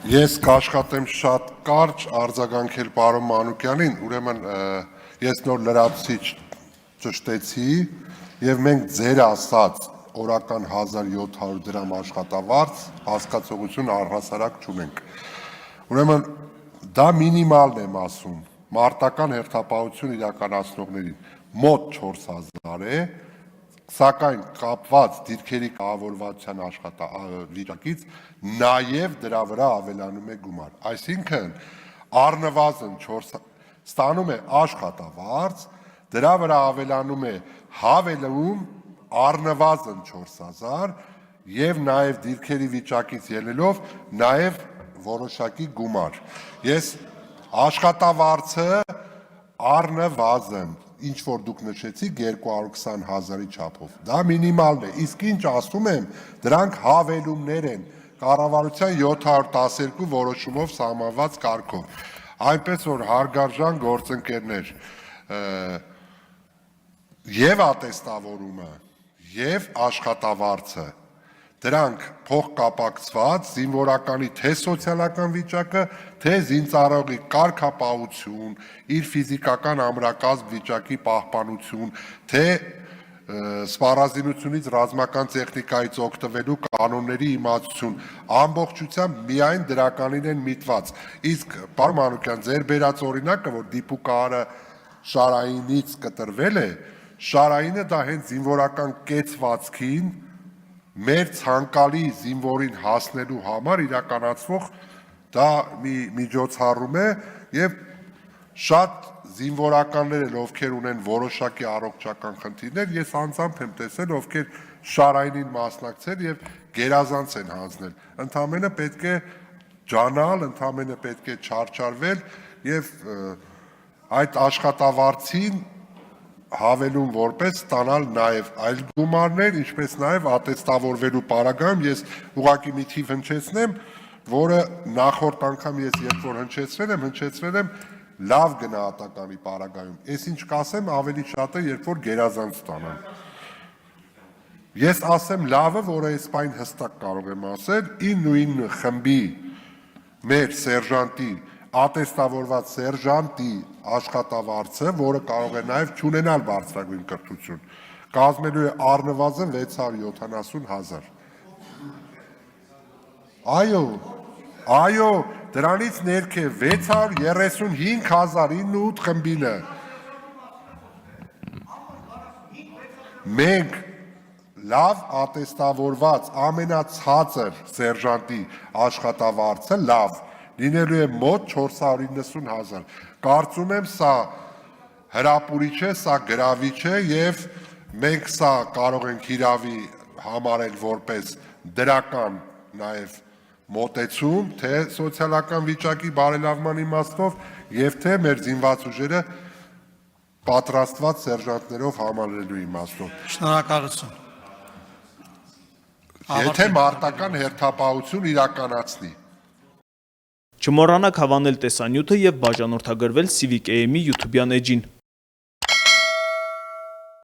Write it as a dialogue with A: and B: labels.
A: Ես կաշխատեմ շատ կարճ արձագանքել պարոն Մանուկյանին, ուրեմն ես նոր լրացուցիչ ճշտեցի եւ մենք ձեր ասած օրական 1700 դրամ աշխատավարձ հասկացողություն առհասարակ չունենք։ Ուրեմն դա մինիմալն եմ ասում, մարտական հերթապահություն իրականացնողներին մոտ 4000 է, սակայն կապված դիրքերի կառավարության վիճակից նաև դրա վրա ավելանում է գումար։ Այսինքն առնվազն 4 ստանում է աշխատավարձ, դրա վրա ավելանում է հավելում առնվազն 4000 եւ նաև դիրքերի վիճակից ելնելով նաև որոշակի գումար։ Ես աշխատավարձը առնվազն ինչ որ դուք նշեցիք 220,000-ի չափով, դա մինիմալն է, իսկ ինչ ասում եմ, դրանք հավելումներ են կառավարության 712 որոշումով սահմանված կարգով, այնպես որ հարգարժան գործընկերներ, եւ ատեստավորումը, եւ աշխատավարձը, դրանք փոխկապակցված զինվորականի թե սոցիալական վիճակը, թե զինծառայողի կարգապահություն, իր ֆիզիկական ամրակազմ վիճակի պահպանություն, թե սպառազինությունից ռազմական տեխնիկայից օգտվելու կանոնների իմացություն, ամբողջությամբ միայն դրականին են միտված։ Իսկ պարոն Մանուկյան, ձեր բերած օրինակը, որ դիպուկահարը Շարայինից կտրվել է, Շարայինը դա հենց զինվորական կեցվածքին մեր ցանկալի զինվորին հասնելու համար իրականացվող դա մի միջոցառում է եւ շատ զինվորականներ են ովքեր ունեն որոշակի առողջական խնդիրներ, ես անձամբ եմ տեսել, ովքեր Շարայինին մասնակցել եւ գերազանց են հանձնել։ Ընդամենը պետք է ջանալ, ընդամենը պետք է չարչարվել եւ այդ աշխատավարձին հավելում որպես ստանալ նաև այլ գումարներ, ինչպես նաև ատեստավորվելու պարագայում ես ուղղակի մի թիվ հնչեցնեմ, որը նախորդ անգամ ես երբ որ հնչեցրել եմ լավ գնահատականի պարագայում։ Ես ինչ կասեմ, ավելի շատ է, երբ որ գերազանց ստանամ։ Ես ասեմ լավը, որը այս պայն հստակ կարող եմ ասել, 9 խմբի մեր սերժանտի ատեստավորված սերժանտի աշխատավարձը, որը կարող է նաև չունենալ բարձրագույն կրթություն, կազմելու է առնվազն 670,000։ Այո, դրանից ներքև 635,008 խմբինը։ Մենք լավ ատեստավորված ամենացածր սերժանտի աշխատավարձը լավ լինելու է մոտ 490,000։ Կարծում եմ սա հրապուրիչ է, սա գրավիչ է եւ մենք սա կարող ենք հիրավի համարել որպես դրական նաեւ մոտեցում, թե սոցիալական վիճակի բարելավման իմաստով եւ թե մեր զինված ուժերը պատրաստված սերժանտներով համալրելու իմաստով։
B: Շնորհակալություն։
A: Եթե մարտական հերթապահություն իրականացնի։
C: Չմոռանաք հավանել տեսանյութը եւ բաժանորդագրվել Civic AM-ի YouTube-յան էջին։